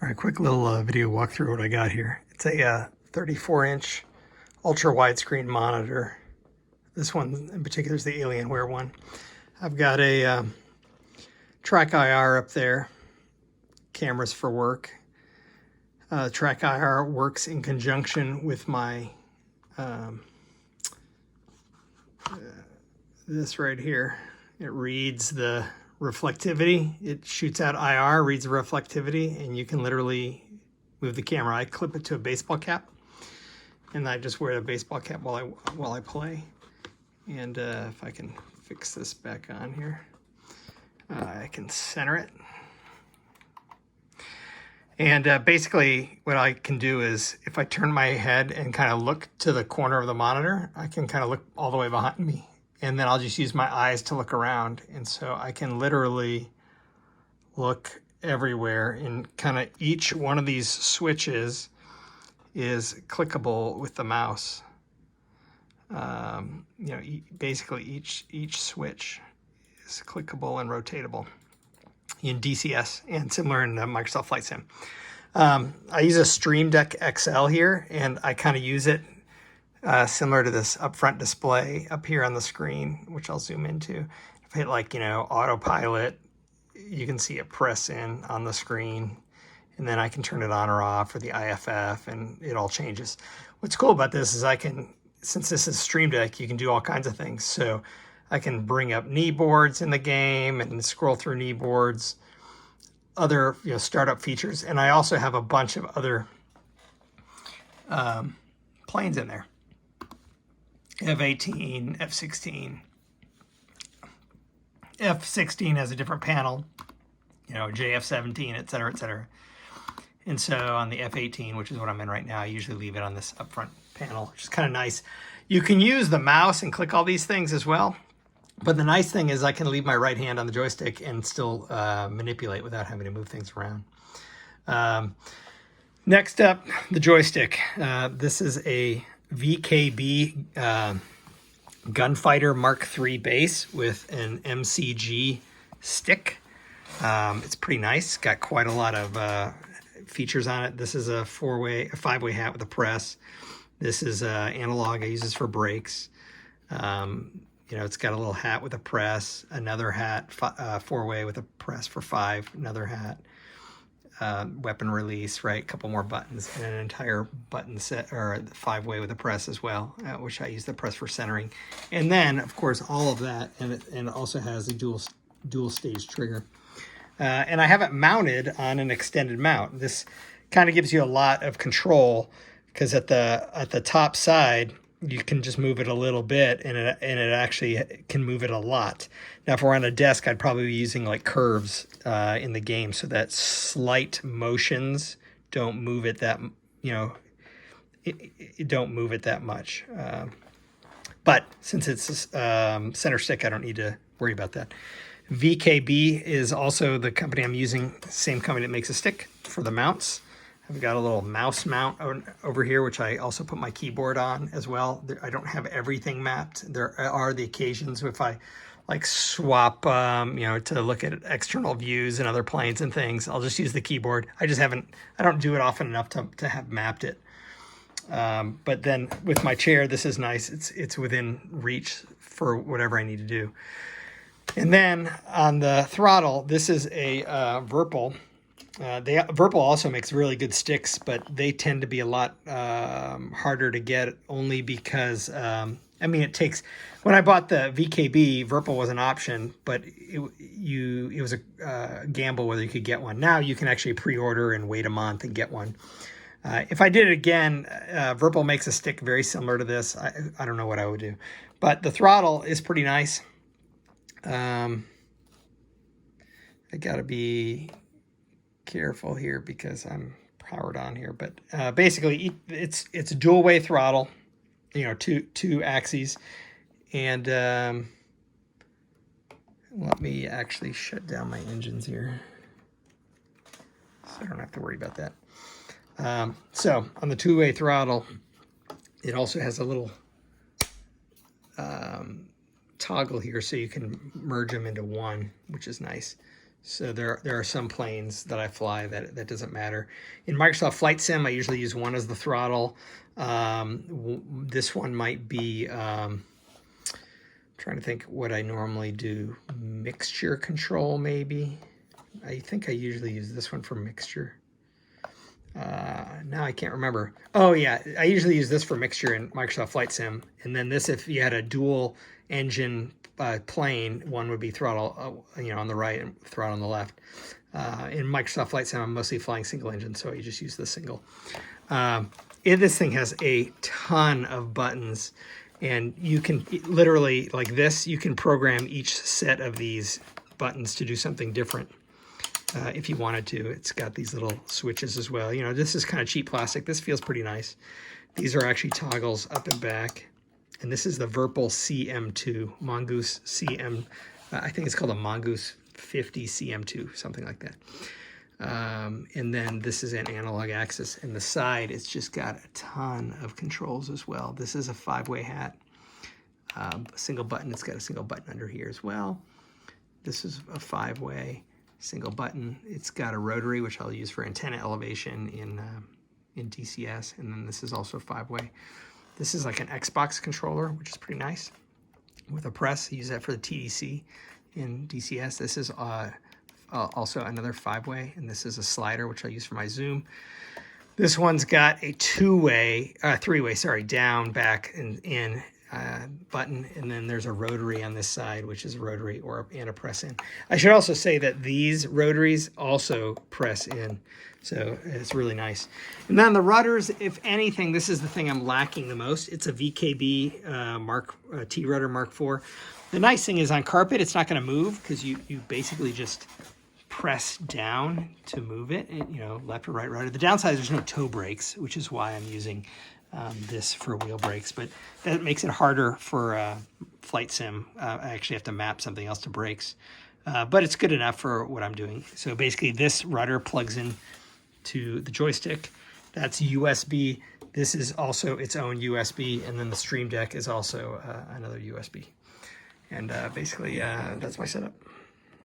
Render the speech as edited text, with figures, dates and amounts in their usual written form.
All right, quick little video walkthrough what I got here. It's a 34-inch ultra widescreen monitor. This one in particular is the Alienware one. I've got a Track IR up there, cameras for work. Track IR works in conjunction with my this right here. It reads the reflectivity. It shoots out IR, reads the reflectivity, and you can literally move the camera. I clip it to a baseball cap, and I just wear the baseball cap while I play. And if I can fix this back on here, I can center it. And basically what I can do is if I turn my head and kind of look to the corner of the monitor, I can kind of look all the way behind me. And then I'll just use my eyes to look around. And so I can literally look everywhere, and kind of each one of these switches is clickable with the mouse. Basically each switch is clickable and rotatable in DCS and similar in Microsoft Flight Sim. I use a Stream Deck XL here, and I kind of use it similar to this upfront display up here on the screen, which I'll zoom into. If I hit autopilot, you can see it press in on the screen, and then I can turn it on or off for the IFF, and it all changes. What's cool about this is since this is Stream Deck, you can do all kinds of things. So I can bring up knee boards in the game and scroll through knee boards, other startup features, and I also have a bunch of other planes in there. F-18, F-16. F-16 has a different panel, JF-17, et cetera, et cetera. And so on the F-18, which is what I'm in right now, I usually leave it on this upfront panel, which is kind of nice. You can use the mouse and click all these things as well. But the nice thing is I can leave my right hand on the joystick and still manipulate without having to move things around. Next up, the joystick. This is a VKB Gunfighter Mark III base with an MCG stick. It's pretty nice. Got quite a lot of features on it. This is a five-way hat with a press. This is analog. I use this for brakes. It's got a little hat with a press, another hat, four-way with a press for 5, another hat, weapon release, right? A couple more buttons, and an entire button set, or 5-way with a press as well, which I use the press for centering. And then, of course, all of that, and it also has a dual stage trigger. And I have it mounted on an extended mount. This kind of gives you a lot of control, because at the top side, you can just move it a little bit, and it actually can move it a lot. Now, if we're on a desk, I'd probably be using curves in the game, so that slight motions don't move it that don't move it that much. But since it's center stick, I don't need to worry about that. VKB is also the company I'm using, same company that makes a stick for the mounts. I've got a little mouse mount over here, which I also put my keyboard on as well. I don't have everything mapped. There are the occasions if I swap, to look at external views and other planes and things, I'll just use the keyboard. I don't do it often enough to have mapped it. But then with my chair, this is nice. It's within reach for whatever I need to do. And then on the throttle, this is a Virpil. Virpil also makes really good sticks, but they tend to be a lot harder to get, only because it takes. When I bought the VKB, Virpil was an option, but it was a gamble whether you could get one. Now you can actually pre-order and wait a month and get one. If I did it again, Virpil makes a stick very similar to this. I don't know what I would do, but the throttle is pretty nice. I gotta be careful here because I'm powered on here, but basically it's a dual way throttle, two axes, and let me actually shut down my engines here so I don't have to worry about that. So on the two-way throttle, it also has a little toggle here so you can merge them into one, which is nice. So there are some planes that I fly that doesn't matter. In Microsoft Flight Sim, I usually use one as the throttle. This one might be, trying to think what I normally do. Mixture control, maybe. I think I usually use this one for mixture. Now I can't remember. Oh yeah, I usually use this for mixture in Microsoft Flight Sim. And then this, if you had a dual engine plane, one would be throttle, on the right and throttle on the left. In Microsoft Flight Sim, I'm mostly flying single engine, so you just use the single. This thing has a ton of buttons, and you can literally, like this, you can program each set of these buttons to do something different. If you wanted to. It's got these little switches as well. This is kind of cheap plastic. This feels pretty nice. These are actually toggles up and back. And this is the Virpil CM2, Mongoose CM, I think it's called a Mongoose 50 CM2, something like that. And then this is an analog axis. And the side, it's just got a ton of controls as well. This is a 5-way hat. Single button, it's got a single button under here as well. This is a 5-way. Single button. It's got a rotary, which I'll use for antenna elevation in DCS, and then this is also 5-way. This is like an Xbox controller, which is pretty nice. With a press, I use that for the TDC in DCS. This is also another 5-way, and this is a slider, which I'll use for my zoom. This one's got a 3-way, sorry, down, back, and in. Button, and then there's a rotary on this side, which is a rotary and a press in. I should also say that these rotaries also press in, so it's really nice. And then the rudders, if anything, this is the thing I'm lacking the most. It's a VKB T-rudder Mark IV. The nice thing is on carpet, it's not going to move because you basically just press down to move it, left or right rudder. The downside is there's no toe brakes, which is why I'm using this for wheel brakes, but that makes it harder for Flight Sim. I actually have to map something else to brakes, but it's good enough for what I'm doing. So basically this rudder plugs in to the joystick. That's USB. This is also its own USB, and then the Stream Deck is also another USB. And basically that's my setup.